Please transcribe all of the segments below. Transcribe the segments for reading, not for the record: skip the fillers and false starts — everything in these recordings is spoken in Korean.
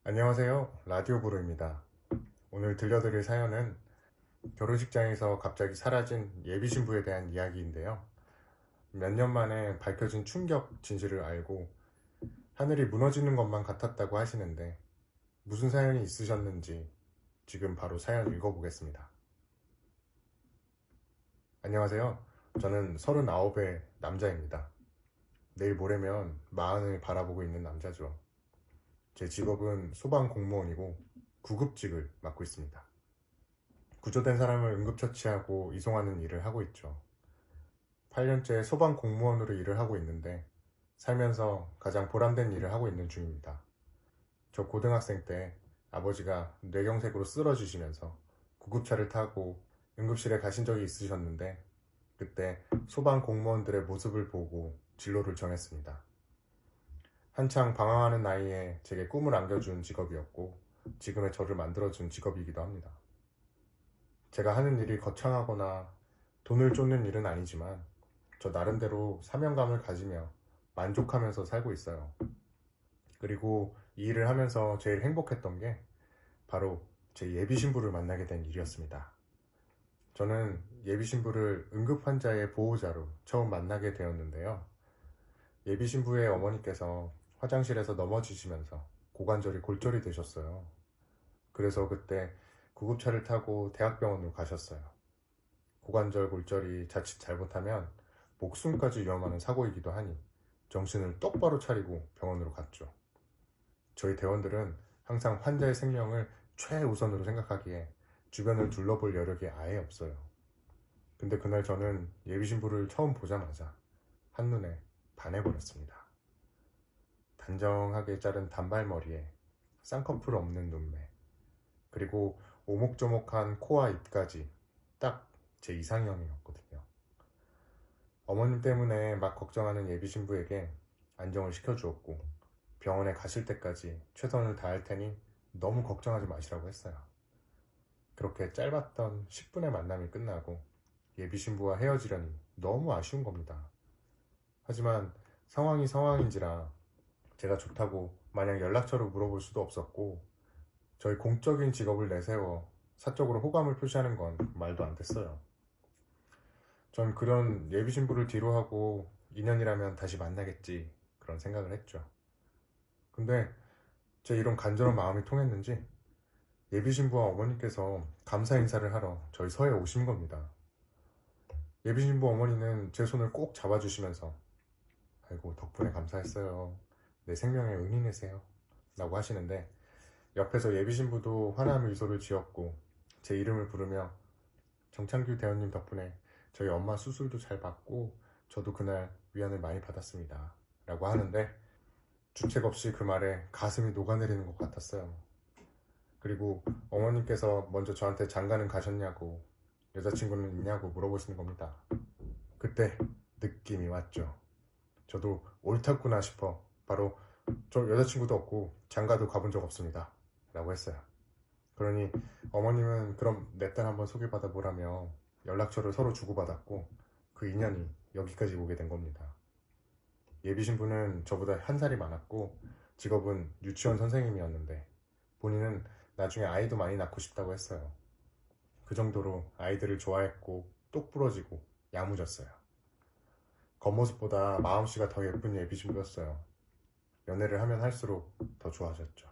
안녕하세요. 라디오 브로입니다. 오늘 들려드릴 사연은 결혼식장에서 갑자기 사라진 예비 신부에 대한 이야기인데요. 몇 년 만에 밝혀진 충격 진실을 알고 하늘이 무너지는 것만 같았다고 하시는데 무슨 사연이 있으셨는지 지금 바로 사연 읽어보겠습니다. 안녕하세요. 저는 39의 남자입니다. 내일 모레면 40을 바라보고 있는 남자죠. 제 직업은 소방 공무원이고 구급직을 맡고 있습니다. 구조된 사람을 응급처치하고 이송하는 일을 하고 있죠. 8년째 소방 공무원으로 일을 하고 있는데 살면서 가장 보람된 일을 하고 있는 중입니다. 저 고등학생 때 아버지가 뇌경색으로 쓰러지시면서 구급차를 타고 응급실에 가신 적이 있으셨는데 그때 소방 공무원들의 모습을 보고 진로를 정했습니다. 한창 방황하는 나이에 제게 꿈을 안겨준 직업이었고 지금의 저를 만들어준 직업이기도 합니다. 제가 하는 일이 거창하거나 돈을 쫓는 일은 아니지만 저 나름대로 사명감을 가지며 만족하면서 살고 있어요. 그리고 이 일을 하면서 제일 행복했던 게 바로 제 예비 신부를 만나게 된 일이었습니다. 저는 예비 신부를 응급 환자의 보호자로 처음 만나게 되었는데요. 예비 신부의 어머니께서 화장실에서 넘어지시면서 고관절이 골절이 되셨어요. 그래서 그때 구급차를 타고 대학병원으로 가셨어요. 고관절 골절이 자칫 잘못하면 목숨까지 위험하는 사고이기도 하니 정신을 똑바로 차리고 병원으로 갔죠. 저희 대원들은 항상 환자의 생명을 최우선으로 생각하기에 주변을 둘러볼 여력이 아예 없어요. 근데 그날 저는 예비신부를 처음 보자마자 한눈에 반해버렸습니다. 단정하게 자른 단발머리에 쌍꺼풀 없는 눈매, 그리고 오목조목한 코와 입까지 딱 제 이상형이었거든요. 어머님 때문에 막 걱정하는 예비 신부에게 안정을 시켜주었고 병원에 가실 때까지 최선을 다할 테니 너무 걱정하지 마시라고 했어요. 그렇게 짧았던 10분의 만남이 끝나고 예비 신부와 헤어지려니 너무 아쉬운 겁니다. 하지만 상황이 상황인지라 제가 좋다고 마냥 연락처를 물어볼 수도 없었고 저희 공적인 직업을 내세워 사적으로 호감을 표시하는 건 말도 안 됐어요. 전 그런 예비 신부를 뒤로하고 2년이라면 다시 만나겠지 그런 생각을 했죠. 근데 제 이런 간절한 마음이 통했는지 예비 신부와 어머니께서 감사 인사를 하러 저희 서에 오신 겁니다. 예비 신부 어머니는 제 손을 꼭 잡아주시면서 아이고 덕분에 감사했어요. 내 생명의 은인이세요. 라고 하시는데 옆에서 예비 신부도 환한 미소를 지었고 제 이름을 부르며 정창규 대원님 덕분에 저희 엄마 수술도 잘 받고 저도 그날 위안을 많이 받았습니다. 라고 하는데 주책 없이 그 말에 가슴이 녹아내리는 것 같았어요. 그리고 어머님께서 먼저 저한테 장가는 가셨냐고 여자친구는 있냐고 물어보시는 겁니다. 그때 느낌이 왔죠. 저도 옳았구나 싶어 바로 저 여자친구도 없고 장가도 가본 적 없습니다. 라고 했어요. 그러니 어머님은 그럼 내 딸 한번 소개받아 보라며 연락처를 서로 주고받았고 그 인연이 여기까지 오게 된 겁니다. 예비 신부는 저보다 한 살이 많았고 직업은 유치원 선생님이었는데 본인은 나중에 아이도 많이 낳고 싶다고 했어요. 그 정도로 아이들을 좋아했고 똑부러지고 야무졌어요. 겉모습보다 마음씨가 더 예쁜 예비 신부였어요. 연애를 하면 할수록 더 좋아졌죠.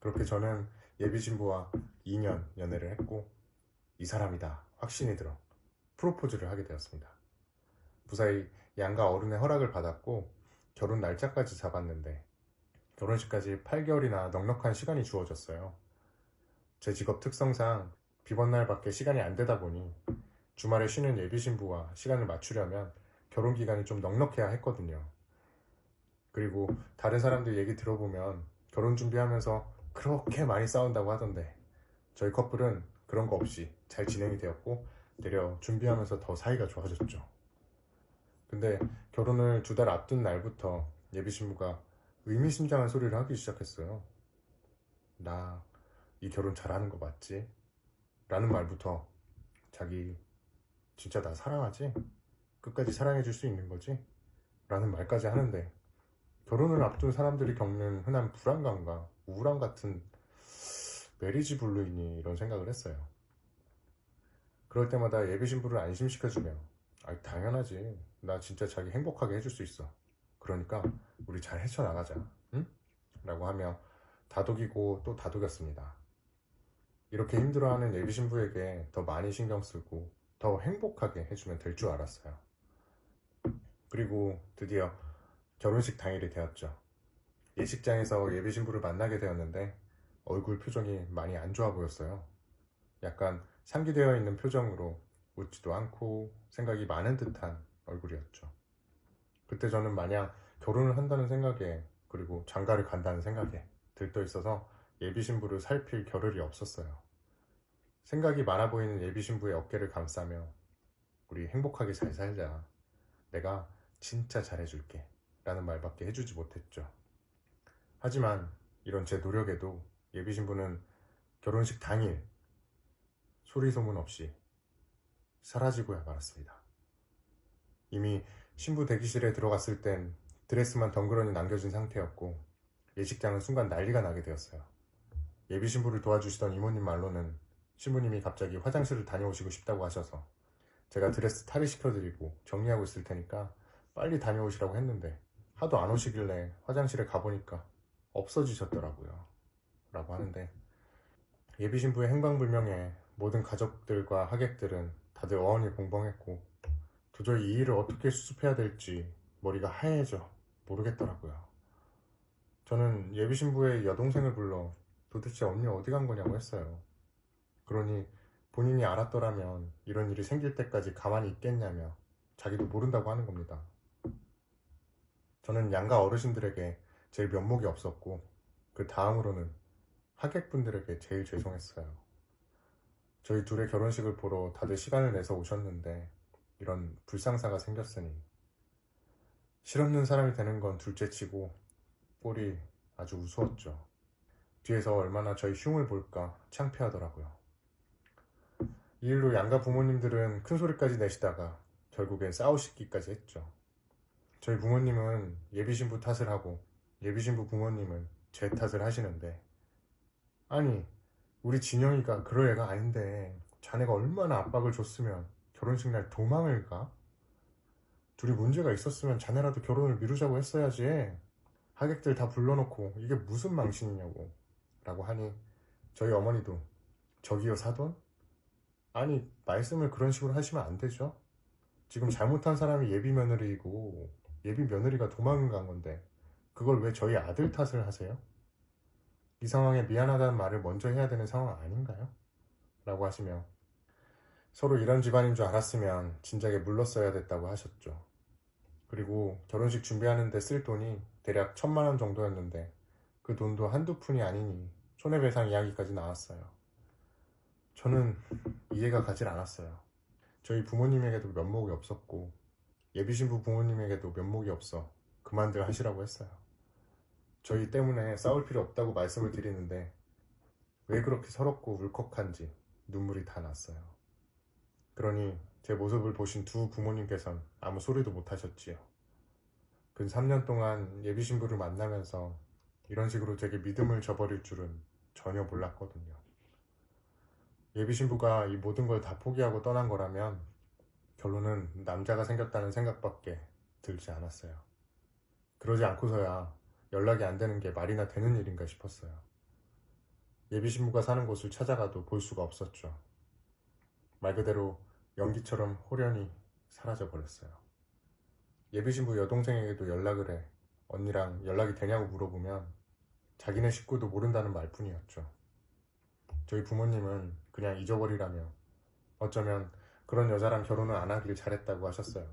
그렇게 저는 예비 신부와 2년 연애를 했고 이 사람이다 확신이 들어 프로포즈를 하게 되었습니다. 무사히 양가 어른의 허락을 받았고 결혼 날짜까지 잡았는데 결혼식까지 8개월이나 넉넉한 시간이 주어졌어요. 제 직업 특성상 비번날밖에 시간이 안 되다 보니 주말에 쉬는 예비 신부와 시간을 맞추려면 결혼 기간이 좀 넉넉해야 했거든요. 그리고 다른 사람들 얘기 들어보면 결혼 준비하면서 그렇게 많이 싸운다고 하던데 저희 커플은 그런 거 없이 잘 진행이 되었고 되려 준비하면서 더 사이가 좋아졌죠. 근데 결혼을 2달 앞둔 날부터 예비 신부가 의미심장한 소리를 하기 시작했어요. 나 이 결혼 잘하는 거 맞지? 라는 말부터 자기 진짜 나 사랑하지? 끝까지 사랑해 줄 수 있는 거지? 라는 말까지 하는데 결혼을 앞둔 사람들이 겪는 흔한 불안감과 우울함 같은 메리지 블루이니 이런 생각을 했어요. 그럴 때마다 예비 신부를 안심시켜주며 당연하지. 나 진짜 자기 행복하게 해줄 수 있어. 그러니까 우리 잘 헤쳐나가자. 응? 라고 하며 다독이고 또 다독였습니다. 이렇게 힘들어하는 예비 신부에게 더 많이 신경 쓰고 더 행복하게 해주면 될 줄 알았어요. 그리고 드디어 결혼식 당일이 되었죠. 예식장에서 예비 신부를 만나게 되었는데 얼굴 표정이 많이 안 좋아 보였어요. 약간 상기되어 있는 표정으로 웃지도 않고 생각이 많은 듯한 얼굴이었죠. 그때 저는 마냥 결혼을 한다는 생각에 그리고 장가를 간다는 생각에 들떠 있어서 예비 신부를 살필 겨를이 없었어요. 생각이 많아 보이는 예비 신부의 어깨를 감싸며 우리 행복하게 잘 살자. 내가 진짜 잘해줄게. 라는 말밖에 해주지 못했죠. 하지만 이런 제 노력에도 예비 신부는 결혼식 당일 소리 소문 없이 사라지고야 말았습니다. 이미 신부 대기실에 들어갔을 땐 드레스만 덩그러니 남겨진 상태였고 예식장은 순간 난리가 나게 되었어요. 예비 신부를 도와주시던 이모님 말로는 신부님이 갑자기 화장실을 다녀오시고 싶다고 하셔서 제가 드레스 탈의시켜드리고 정리하고 있을 테니까 빨리 다녀오시라고 했는데 하도 안 오시길래 화장실에 가보니까 없어지셨더라고요. 라고 하는데 예비 신부의 행방불명에 모든 가족들과 하객들은 다들 어안이 봉봉했고 도저히 이 일을 어떻게 수습해야 될지 머리가 하얘져 모르겠더라고요. 저는 예비 신부의 여동생을 불러 도대체 언니 어디 간 거냐고 했어요. 그러니 본인이 알았더라면 이런 일이 생길 때까지 가만히 있겠냐며 자기도 모른다고 하는 겁니다. 저는 양가 어르신들에게 제일 면목이 없었고 그 다음으로는 하객분들에게 제일 죄송했어요. 저희 둘의 결혼식을 보러 다들 시간을 내서 오셨는데 이런 불상사가 생겼으니 실없는 사람이 되는 건 둘째치고 꼴이 아주 우스웠죠. 뒤에서 얼마나 저희 흉을 볼까 창피하더라고요. 이 일로 양가 부모님들은 큰 소리까지 내시다가 결국엔 싸우시기까지 했죠. 저희 부모님은 예비신부 탓을 하고 예비신부 부모님은 제 탓을 하시는데 아니 우리 진영이가 그럴 애가 아닌데 자네가 얼마나 압박을 줬으면 결혼식 날 도망을 가? 둘이 문제가 있었으면 자네라도 결혼을 미루자고 했어야지. 하객들 다 불러놓고 이게 무슨 망신이냐고 라고 하니 저희 어머니도 저기요 사돈? 아니 말씀을 그런 식으로 하시면 안 되죠. 지금 잘못한 사람이 예비 며느리이고 예비 며느리가 도망을 간 건데 그걸 왜 저희 아들 탓을 하세요? 이 상황에 미안하다는 말을 먼저 해야 되는 상황 아닌가요? 라고 하시며 서로 이런 집안인 줄 알았으면 진작에 물렀어야 됐다고 하셨죠. 그리고 결혼식 준비하는데 쓸 돈이 대략 1,000만 원 정도였는데 그 돈도 한두 푼이 아니니 손해배상 이야기까지 나왔어요. 저는 이해가 가질 않았어요. 저희 부모님에게도 면목이 없었고 예비신부 부모님에게도 면목이 없어 그만들 하시라고 했어요. 저희 때문에 싸울 필요 없다고 말씀을 드리는데 왜 그렇게 서럽고 울컥한지 눈물이 다 났어요. 그러니 제 모습을 보신 두 부모님께선 아무 소리도 못 하셨지요. 근 3년 동안 예비신부를 만나면서 이런 식으로 제게 믿음을 저버릴 줄은 전혀 몰랐거든요. 예비신부가 이 모든 걸 다 포기하고 떠난 거라면 결론은 남자가 생겼다는 생각밖에 들지 않았어요. 그러지 않고서야 연락이 안 되는 게 말이나 되는 일인가 싶었어요. 예비신부가 사는 곳을 찾아가도 볼 수가 없었죠. 말 그대로 연기처럼 홀연히 사라져버렸어요. 예비신부 여동생에게도 연락을 해 언니랑 연락이 되냐고 물어보면 자기네 식구도 모른다는 말뿐이었죠. 저희 부모님은 그냥 잊어버리라며 어쩌면 그런 여자랑 결혼을 안 하길 잘했다고 하셨어요.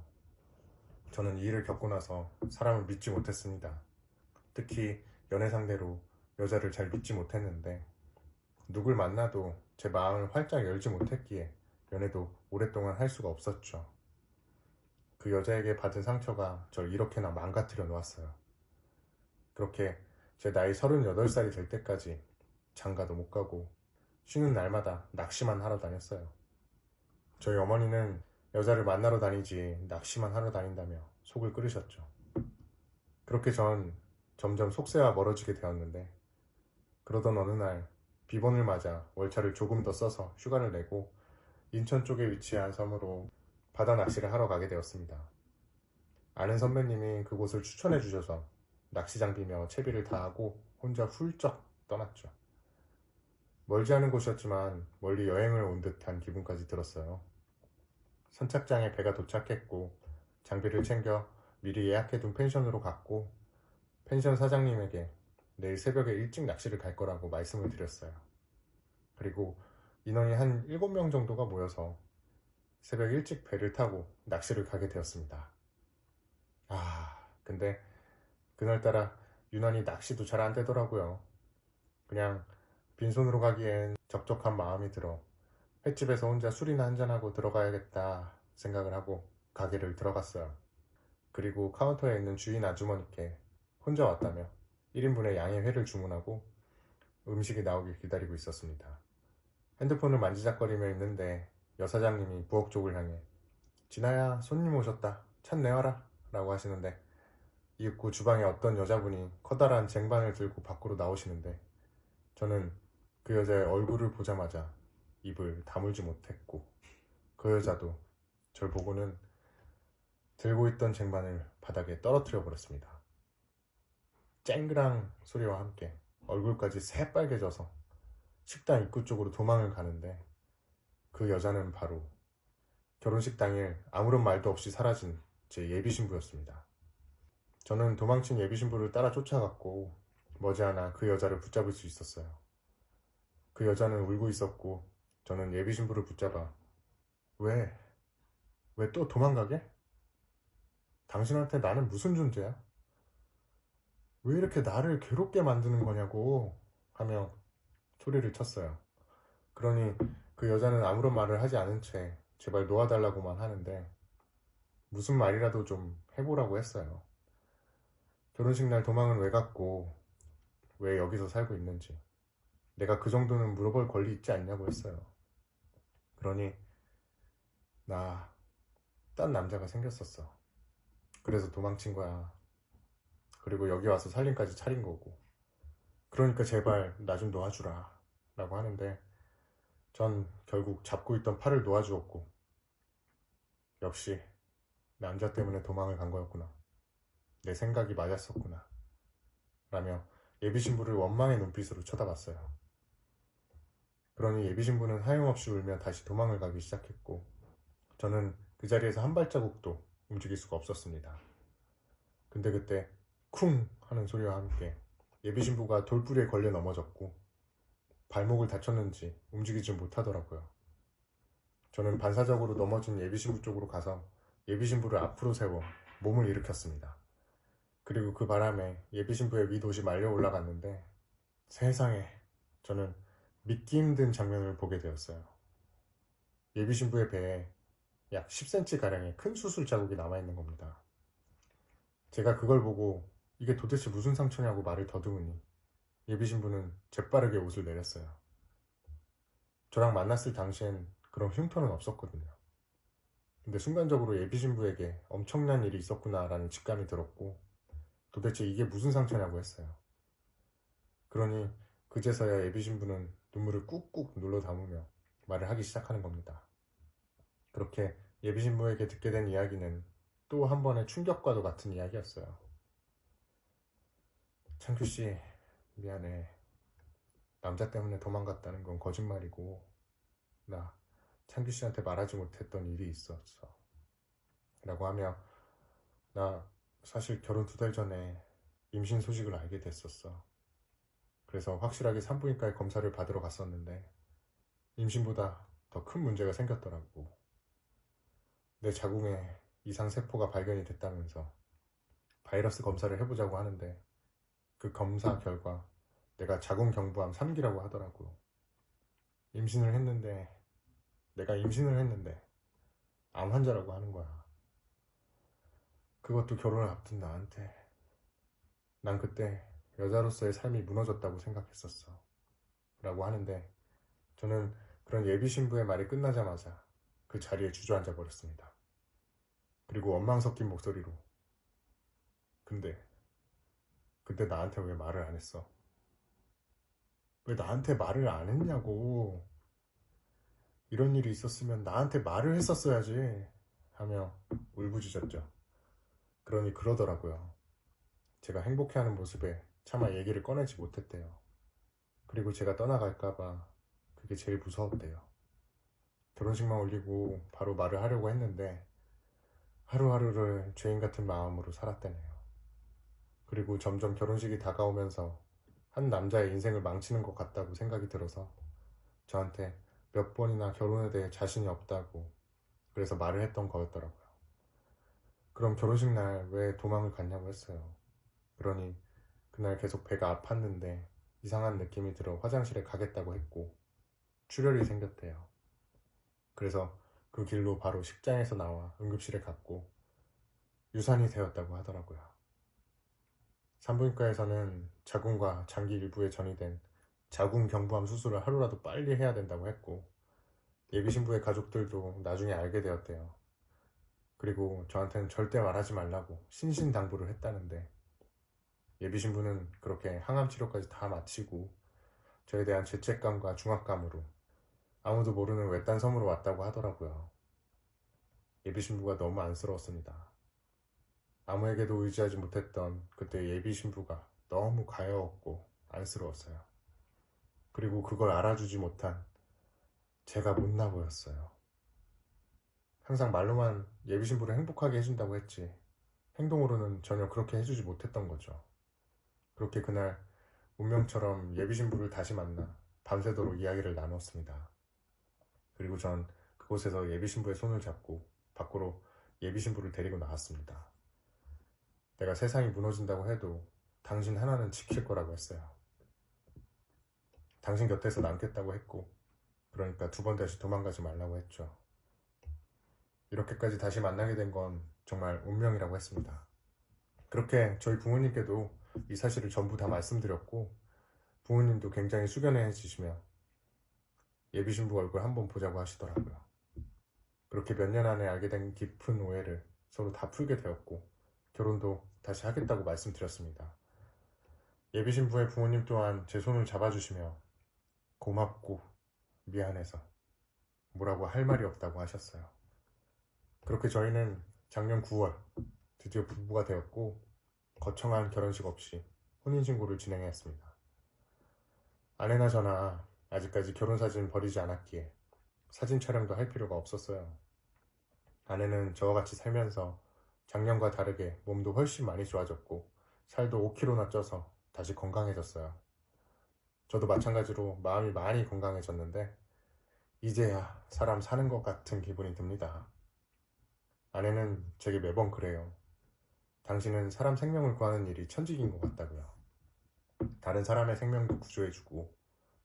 저는 이 일을 겪고 나서 사람을 믿지 못했습니다. 특히 연애 상대로 여자를 잘 믿지 못했는데 누굴 만나도 제 마음을 활짝 열지 못했기에 연애도 오랫동안 할 수가 없었죠. 그 여자에게 받은 상처가 절 이렇게나 망가뜨려 놓았어요. 그렇게 제 나이 38살이 될 때까지 장가도 못 가고 쉬는 날마다 낚시만 하러 다녔어요. 저희 어머니는 여자를 만나러 다니지 낚시만 하러 다닌다며 속을 끓이셨죠. 그렇게 전 점점 속세와 멀어지게 되었는데 그러던 어느 날 비번을 맞아 월차를 조금 더 써서 휴가를 내고 인천 쪽에 위치한 섬으로 바다 낚시를 하러 가게 되었습니다. 아는 선배님이 그곳을 추천해 주셔서 낚시 장비며 채비를 다 하고 혼자 훌쩍 떠났죠. 멀지 않은 곳이었지만 멀리 여행을 온 듯한 기분까지 들었어요. 선착장에 배가 도착했고 장비를 챙겨 미리 예약해둔 펜션으로 갔고 펜션 사장님에게 내일 새벽에 일찍 낚시를 갈 거라고 말씀을 드렸어요. 그리고 인원이 한 7명 정도가 모여서 새벽 일찍 배를 타고 낚시를 가게 되었습니다. 근데 그날따라 유난히 낚시도 잘 안 되더라고요. 그냥 빈손으로 가기엔 적적한 마음이 들어 횟집에서 혼자 술이나 한잔하고 들어가야겠다 생각을 하고 가게를 들어갔어요. 그리고 카운터에 있는 주인 아주머니께 혼자 왔다며 1인분의 양의 회를 주문하고 음식이 나오길 기다리고 있었습니다. 핸드폰을 만지작거리며 있는데 여사장님이 부엌 쪽을 향해 진아야, 손님 오셨다. 찬 내와라 라고 하시는데 이윽고 주방에 어떤 여자분이 커다란 쟁반을 들고 밖으로 나오시는데 저는 그 여자의 얼굴을 보자마자 입을 다물지 못했고 그 여자도 절 보고는 들고 있던 쟁반을 바닥에 떨어뜨려 버렸습니다. 쨍그랑 소리와 함께 얼굴까지 새빨개져서 식당 입구 쪽으로 도망을 가는데 그 여자는 바로 결혼식 당일 아무런 말도 없이 사라진 제 예비신부였습니다. 저는 도망친 예비신부를 따라 쫓아갔고 머지않아 그 여자를 붙잡을 수 있었어요. 그 여자는 울고 있었고 저는 예비신부를 붙잡아 왜 또 도망가게? 당신한테 나는 무슨 존재야? 왜 이렇게 나를 괴롭게 만드는 거냐고 하며 소리를 쳤어요. 그러니 그 여자는 아무런 말을 하지 않은 채 제발 놓아달라고만 하는데 무슨 말이라도 좀 해보라고 했어요. 결혼식 날 도망은 왜 갔고 왜 여기서 살고 있는지 내가 그 정도는 물어볼 권리 있지 않냐고 했어요. 그러니 나 딴 남자가 생겼었어. 그래서 도망친 거야. 그리고 여기 와서 살림까지 차린 거고. 그러니까 제발 나 좀 놓아주라 라고 하는데 전 결국 잡고 있던 팔을 놓아주었고 역시 남자 때문에 도망을 간 거였구나. 내 생각이 맞았었구나. 라며 예비신부를 원망의 눈빛으로 쳐다봤어요. 그러니 예비신부는 하염없이 울며 다시 도망을 가기 시작했고 저는 그 자리에서 한 발자국도 움직일 수가 없었습니다. 근데 그때 쿵 하는 소리와 함께 예비신부가 돌부리에 걸려 넘어졌고 발목을 다쳤는지 움직이지 못하더라고요. 저는 반사적으로 넘어진 예비신부 쪽으로 가서 예비신부를 앞으로 세워 몸을 일으켰습니다. 그리고 그 바람에 예비신부의 윗옷이 말려 올라갔는데 세상에 저는 믿기 힘든 장면을 보게 되었어요. 예비신부의 배에 약 10cm가량의 큰 수술 자국이 남아있는 겁니다. 제가 그걸 보고 이게 도대체 무슨 상처냐고 말을 더듬으니 예비신부는 재빠르게 옷을 내렸어요. 저랑 만났을 당시엔 그런 흉터는 없었거든요. 근데 순간적으로 예비신부에게 엄청난 일이 있었구나 라는 직감이 들었고 도대체 이게 무슨 상처냐고 했어요. 그러니 그제서야 예비신부는 눈물을 꾹꾹 눌러 담으며 말을 하기 시작하는 겁니다. 그렇게 예비신부에게 듣게 된 이야기는 또 한 번의 충격과도 같은 이야기였어요. 창규씨, 미안해. 남자 때문에 도망갔다는 건 거짓말이고 나 창규씨한테 말하지 못했던 일이 있었어. 라고 하며 나 사실 결혼 2달 전에 임신 소식을 알게 됐었어. 그래서 확실하게 산부인과에 검사를 받으러 갔었는데 임신보다 더 큰 문제가 생겼더라고. 내 자궁에 이상세포가 발견이 됐다면서 바이러스 검사를 해보자고 하는데 그 검사 결과 내가 자궁경부암 3기라고 하더라고. 내가 임신을 했는데 암 환자라고 하는 거야. 그것도 결혼을 앞둔 나한테. 난 그때 여자로서의 삶이 무너졌다고 생각했었어. 라고 하는데 저는 그런 예비신부의 말이 끝나자마자 그 자리에 주저앉아 버렸습니다. 그리고 원망 섞인 목소리로 근데 근데 나한테 왜 말을 안 했어? 왜 나한테 말을 안 했냐고. 이런 일이 있었으면 나한테 말을 했었어야지. 하며 울부짖었죠. 그러니 그러더라고요. 제가 행복해하는 모습에 차마 얘기를 꺼내지 못했대요. 그리고 제가 떠나갈까봐 그게 제일 무서웠대요. 결혼식만 올리고 바로 말을 하려고 했는데 하루하루를 죄인 같은 마음으로 살았대네요. 그리고 점점 결혼식이 다가오면서 한 남자의 인생을 망치는 것 같다고 생각이 들어서 저한테 몇 번이나 결혼에 대해 자신이 없다고 그래서 말을 했던 거였더라고요. 그럼 결혼식 날 왜 도망을 갔냐고 했어요. 그러니 그날 계속 배가 아팠는데 이상한 느낌이 들어 화장실에 가겠다고 했고 출혈이 생겼대요. 그래서 그 길로 바로 식장에서 나와 응급실에 갔고 유산이 되었다고 하더라고요. 산부인과에서는 자궁과 장기 일부에 전이된 자궁경부암 수술을 하루라도 빨리 해야 된다고 했고 예비신부의 가족들도 나중에 알게 되었대요. 그리고 저한테는 절대 말하지 말라고 신신당부를 했다는데 예비신부는 그렇게 항암 치료까지 다 마치고 저에 대한 죄책감과 중압감으로 아무도 모르는 외딴 섬으로 왔다고 하더라고요. 예비신부가 너무 안쓰러웠습니다. 아무에게도 의지하지 못했던 그때 예비신부가 너무 가여웠고 안쓰러웠어요. 그리고 그걸 알아주지 못한 제가 못나 보였어요. 항상 말로만 예비신부를 행복하게 해준다고 했지 행동으로는 전혀 그렇게 해주지 못했던 거죠. 그렇게 그날 운명처럼 예비신부를 다시 만나 밤새도록 이야기를 나눴습니다. 그리고 전 그곳에서 예비신부의 손을 잡고 밖으로 예비신부를 데리고 나왔습니다. 내가 세상이 무너진다고 해도 당신 하나는 지킬 거라고 했어요. 당신 곁에서 남겠다고 했고 그러니까 두 번 다시 도망가지 말라고 했죠. 이렇게까지 다시 만나게 된 건 정말 운명이라고 했습니다. 그렇게 저희 부모님께도 이 사실을 전부 다 말씀드렸고 부모님도 굉장히 숙연해지시며 예비신부 얼굴 한번 보자고 하시더라고요. 그렇게 몇 년 안에 알게 된 깊은 오해를 서로 다 풀게 되었고 결혼도 다시 하겠다고 말씀드렸습니다. 예비신부의 부모님 또한 제 손을 잡아주시며 고맙고 미안해서 뭐라고 할 말이 없다고 하셨어요. 그렇게 저희는 작년 9월 드디어 부부가 되었고 거창한 결혼식 없이 혼인신고를 진행했습니다. 아내나 저나 아직까지 결혼사진 버리지 않았기에 사진 촬영도 할 필요가 없었어요. 아내는 저와 같이 살면서 작년과 다르게 몸도 훨씬 많이 좋아졌고 살도 5kg나 쪄서 다시 건강해졌어요. 저도 마찬가지로 마음이 많이 건강해졌는데 이제야 사람 사는 것 같은 기분이 듭니다. 아내는 제게 매번 그래요. 당신은 사람 생명을 구하는 일이 천직인 것 같다고요. 다른 사람의 생명도 구조해주고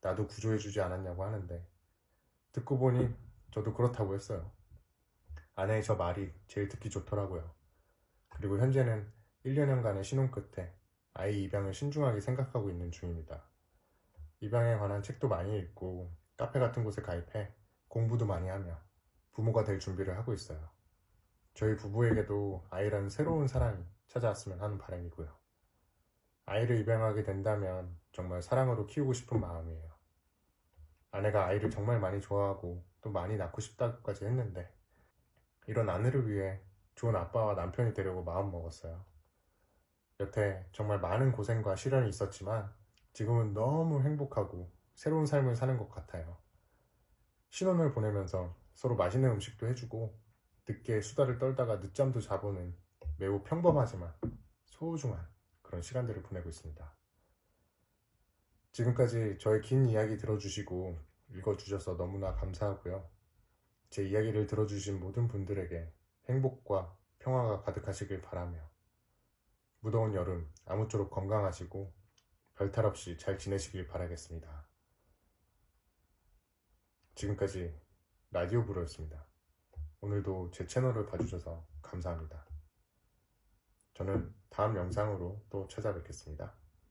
나도 구조해주지 않았냐고 하는데 듣고 보니 저도 그렇다고 했어요. 아내의 저 말이 제일 듣기 좋더라고요. 그리고 현재는 1년간의 신혼 끝에 아이 입양을 신중하게 생각하고 있는 중입니다. 입양에 관한 책도 많이 읽고 카페 같은 곳에 가입해 공부도 많이 하며 부모가 될 준비를 하고 있어요. 저희 부부에게도 아이라는 새로운 사랑이 찾아왔으면 하는 바람이고요. 아이를 입양하게 된다면 정말 사랑으로 키우고 싶은 마음이에요. 아내가 아이를 정말 많이 좋아하고 또 많이 낳고 싶다고까지 했는데 이런 아내를 위해 좋은 아빠와 남편이 되려고 마음먹었어요. 여태 정말 많은 고생과 시련이 있었지만 지금은 너무 행복하고 새로운 삶을 사는 것 같아요. 신혼을 보내면서 서로 맛있는 음식도 해주고 늦게 수다를 떨다가 늦잠도 자보는 매우 평범하지만 소중한 그런 시간들을 보내고 있습니다. 지금까지 저의 긴 이야기 들어주시고 읽어주셔서 너무나 감사하고요. 제 이야기를 들어주신 모든 분들에게 행복과 평화가 가득하시길 바라며 무더운 여름 아무쪼록 건강하시고 별탈 없이 잘 지내시길 바라겠습니다. 지금까지 라디오 브로였습니다. 오늘도 제 채널을 봐주셔서 감사합니다. 저는 다음 영상으로 또 찾아뵙겠습니다.